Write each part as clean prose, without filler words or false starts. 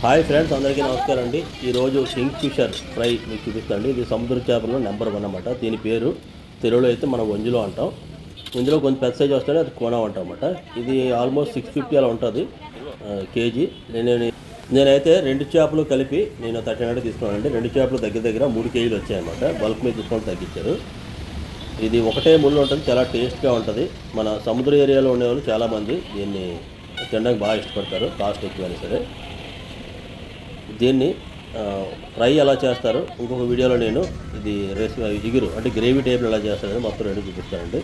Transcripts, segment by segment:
Hi friends, అందరికీ నమస్కారం అండి. ఈరోజు కింగ్ ఫిషర్ ఫ్రై మీకు చూపిస్తాండి. ఇది సముద్ర చేపల్లో నెంబర్ 1 అన్నమాట. దీని పేరు తెలుగులో అయితే మనం వంజులో అంటాం. ఇందులో కొంచెం పెద్ద సైజు వస్తుంది, అది కోన అంటాం అన్నమాట. ఇది ఆల్మోస్ట్ 650 అలా ఉంటుంది కేజీ. నేనైతే 2 చేపలు కలిపి నేను 39 తీసుకున్నానండి. 2 చేపలు దగ్గర దగ్గర 3 కేజీలు వచ్చాయన్నమాట. బల్క్ మీద తీసుకొని తగ్గించారు. ఇది ఒకటే ముళ్ళు ఉంటుంది, చాలా టేస్ట్గా ఉంటుంది. మన సముద్ర ఏరియాలో ఉండేవాళ్ళు చాలామంది దీన్ని తినడానికి బాగా ఇష్టపడతారు, కాస్ట్ ఎక్కువైనా సరే. దీన్ని ఫ్రై ఎలా చేస్తారు ఇంకొక వీడియోలో నేను ఇది రెసిపీ ఇగురు అంటే గ్రేవీ టైప్లో ఎలా చేస్తారని మొత్తం రెండు చూపిస్తానండి.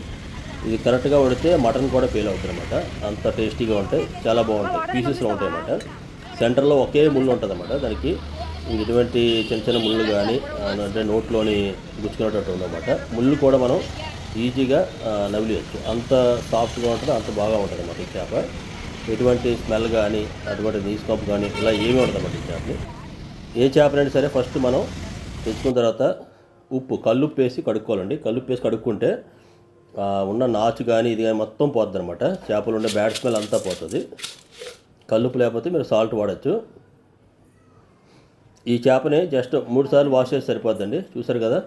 ఇది కరెక్ట్గా వండితే మటన్ కూడా ఫెయిల్ అవుతుంది అనమాట. అంత టేస్టీగా ఉంటాయి, చాలా బాగుంటాయి, పీసెస్లో ఉంటాయి అన్నమాట. సెంటర్లో ఒకే ముళ్ళు ఉంటుంది అన్నమాట. దానికి ఇటువంటి చిన్న చిన్న ముళ్ళు కానీ అంటే నోట్లోని గుచ్చుకునేటట్టు ఉందన్నమాట. ముళ్ళు కూడా మనం ఈజీగా నవిలియచ్చు, అంత సాఫ్ట్గా ఉంటుంది, అంత బాగా ఉంటుంది అన్నమాట ఈ చేప. ఎటువంటి స్మెల్ కానీ అటువంటి నీసు కంపు కానీ ఇలా ఏమీ ఉండదన్నమాట ఈ చేపని. ఏ చేపనైనా సరే ఫస్ట్ మనం తెచ్చుకున్న తర్వాత ఉప్పు కల్లుప్పు వేసి కడుక్కోవాలండి. కల్లుప్పు వేసి కడుక్కుంటే ఉన్న నాచు కానీ ఇది కానీ మొత్తం పోతుంది అనమాట. చేపలు ఉండే బ్యాడ్ స్మెల్ అంతా పోతుంది. కల్లుప్పు లేకపోతే మీరు సాల్ట్ వాడచ్చు. ఈ చేపని జస్ట్ 3 సార్లు వాష్ చేసి సరిపోద్దండి. చూసారు కదా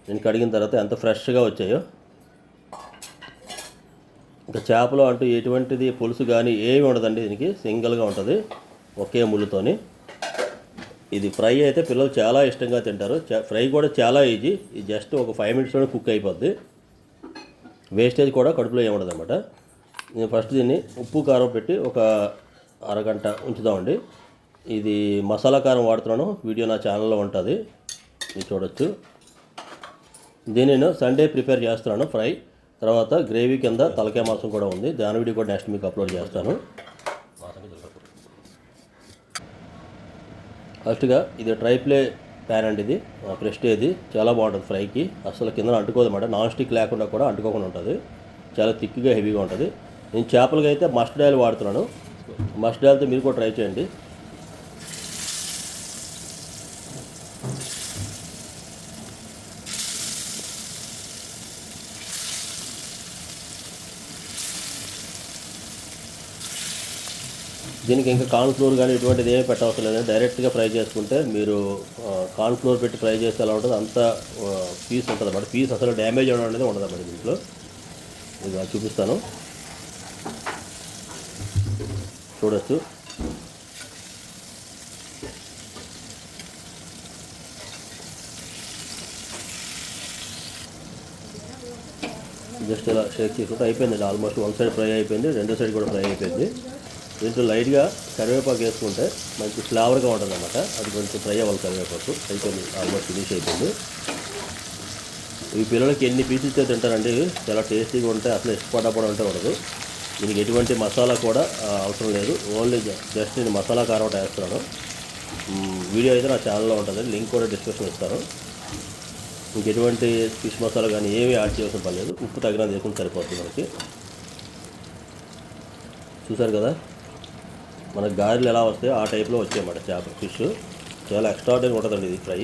నేను కడిగిన తర్వాత ఎంత ఫ్రెష్గా వచ్చాయో. ఇంకా చేపలు అంటూ ఎటువంటిది పులుసు కానీ ఏమి ఉండదండి, దీనికి సింగిల్గా ఉంటుంది ఒకే ముళ్ళుతోని. ఇది ఫ్రై అయితే పిల్లలు చాలా ఇష్టంగా తింటారు. ఫ్రై కూడా చాలా ఈజీ, ఇది జస్ట్ ఒక 5 మినిట్స్లోనే కుక్ అయిపోద్ది. వేస్టేజ్ కూడా కడుపులో ఏముండదు అనమాట. నేను ఫస్ట్ దీన్ని ఉప్పు కారం పెట్టి ఒక అరగంట ఉంచుదామండి. ఇది మసాలా కారం వాడుతున్నాను, వీడియో నా ఛానల్లో ఉంటుంది, మీరు చూడొచ్చు. దీన్ని నేను సండే ప్రిపేర్ చేస్తున్నాను ఫ్రై. తర్వాత గ్రేవీ కింద తలకాయ మాంసం కూడా ఉంది, దాని వీడియో కూడా నెక్స్ట్ మీకు అప్లోడ్ చేస్తాను. ఫస్ట్గా ఇది ట్రైప్లే ప్యాన్ అండి, ఇది ప్రెస్టేజ్, చాలా బాగుంటుంది ఫ్రైకి. అసలు కింద అంటుకోదు అన్నమాట, నాన్ స్టిక్ లేకుండా కూడా అంటుకోకుండా ఉంటుంది, చాలా థిక్గా హెవీగా ఉంటుంది. నేను చేపలకి అయితే మస్టర్డ్ ఆయిల్ వాడుతున్నాను. మస్టర్డ్ ఆయిల్తో మీరు కూడా ట్రై చేయండి. దీనికి ఇంకా కార్న్ఫ్లోర్ కానీ ఇటువంటిది ఏమీ పెట్టవసరం లేదండి. డైరెక్ట్గా ఫ్రై చేసుకుంటే మీరు కార్న్ఫ్లోర్ పెట్టి ఫ్రై చేస్తే ఎలా ఉంటుంది అంత పీస్ ఉంటుంది అన్నమాట. పీస్ అసలు డ్యామేజ్ అవ్వడం అనేది ఉండదు అన్నమాట దీంట్లో. ఇది చూపిస్తాను, చూడొచ్చు. జస్ట్ ఇలా షేక్ చేసుకుంటే అయిపోయింది. ఆల్మోస్ట్ 1 సైడ్ ఫ్రై అయిపోయింది, 2వ సైడ్ కూడా ఫ్రై అయిపోయింది. దీంట్లో లైట్గా కరివేపాకు వేసుకుంటే మంచి ఫ్లేవర్గా ఉంటుంది అన్నమాట. అది కొంచెం ఫ్రై అవ్వాలి, కరివేపాకు అయిపోయింది, ఆల్మోస్ట్ ఫినిష్ అయిపోయింది. ఈ పిల్లలకి ఎన్ని పీసెస్ తింటారండి, చాలా టేస్టీగా ఉంటాయి, అసలు ఇష్టపడడం అంటే ఉండదు. దీనికి ఎటువంటి మసాలా కూడా అవసరం లేదు, ఓన్లీ జస్ట్ నేను మసాలా కారం ఒకటి వేస్తున్నాను. వీడియో అయితే నా ఛానల్లో ఉంటుంది, లింక్ కూడా డిస్క్రిప్షన్ ఇస్తాను. ఇంకెటువంటి ఫిష్ మసాలా కానీ ఏమీ యాడ్ చేయాల్సిన పని లేదు, ఉప్పు తగినంత వేసుకుని సరిపోతుంది మనకి. చూసారు కదా మన గారెలు ఎలా వస్తాయో ఆ టైప్లో వచ్చాయన్నమాట చేప ఫిష్. చాలా ఎక్స్ట్రాడనరీ ఉంటుందండి ఇది ఫ్రై.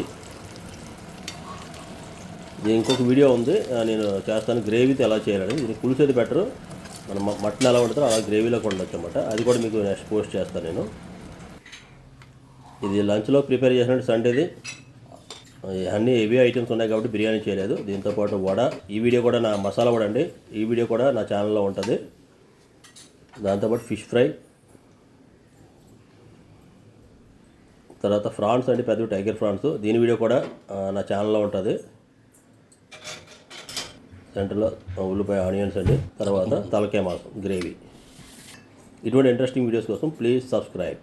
ఇది ఇంకొక వీడియో ఉంది, నేను చేస్తాను గ్రేవీతో ఎలా చేయాలని. ఇది పులుసు అది బెటరు, మన మటన్ ఎలా ఉంటుందో అలా గ్రేవీలో కూడా ఉండొచ్చు అన్నమాట. అది కూడా మీకు నెక్స్ట్ పోస్ట్ చేస్తాను నేను. ఇది లంచ్లో ప్రిపేర్ చేసినట్టు సండేది. అన్నీ హెవీ ఐటమ్స్ ఉన్నాయి కాబట్టి బిర్యానీ చేయలేదు. దీంతోపాటు వడ, ఈ వీడియో కూడా నా మసాలా వడ అండి, ఈ వీడియో కూడా నా ఛానల్లో ఉంటుంది. దాంతోపాటు ఫిష్ ఫ్రై, తర్వాత ఫ్రాన్స్ అండి, పెద్ద టైగర్ ఫ్రాన్స్, దీని వీడియో కూడా నా ఛానల్లో ఉంటుంది. సెంటర్లో ఉల్లిపాయ ఆనియన్స్ అండి, తర్వాత తలకాయ మాంసం గ్రేవీ. ఇటువంటి ఇంట్రెస్టింగ్ వీడియోస్ కోసం ప్లీజ్ సబ్స్క్రైబ్.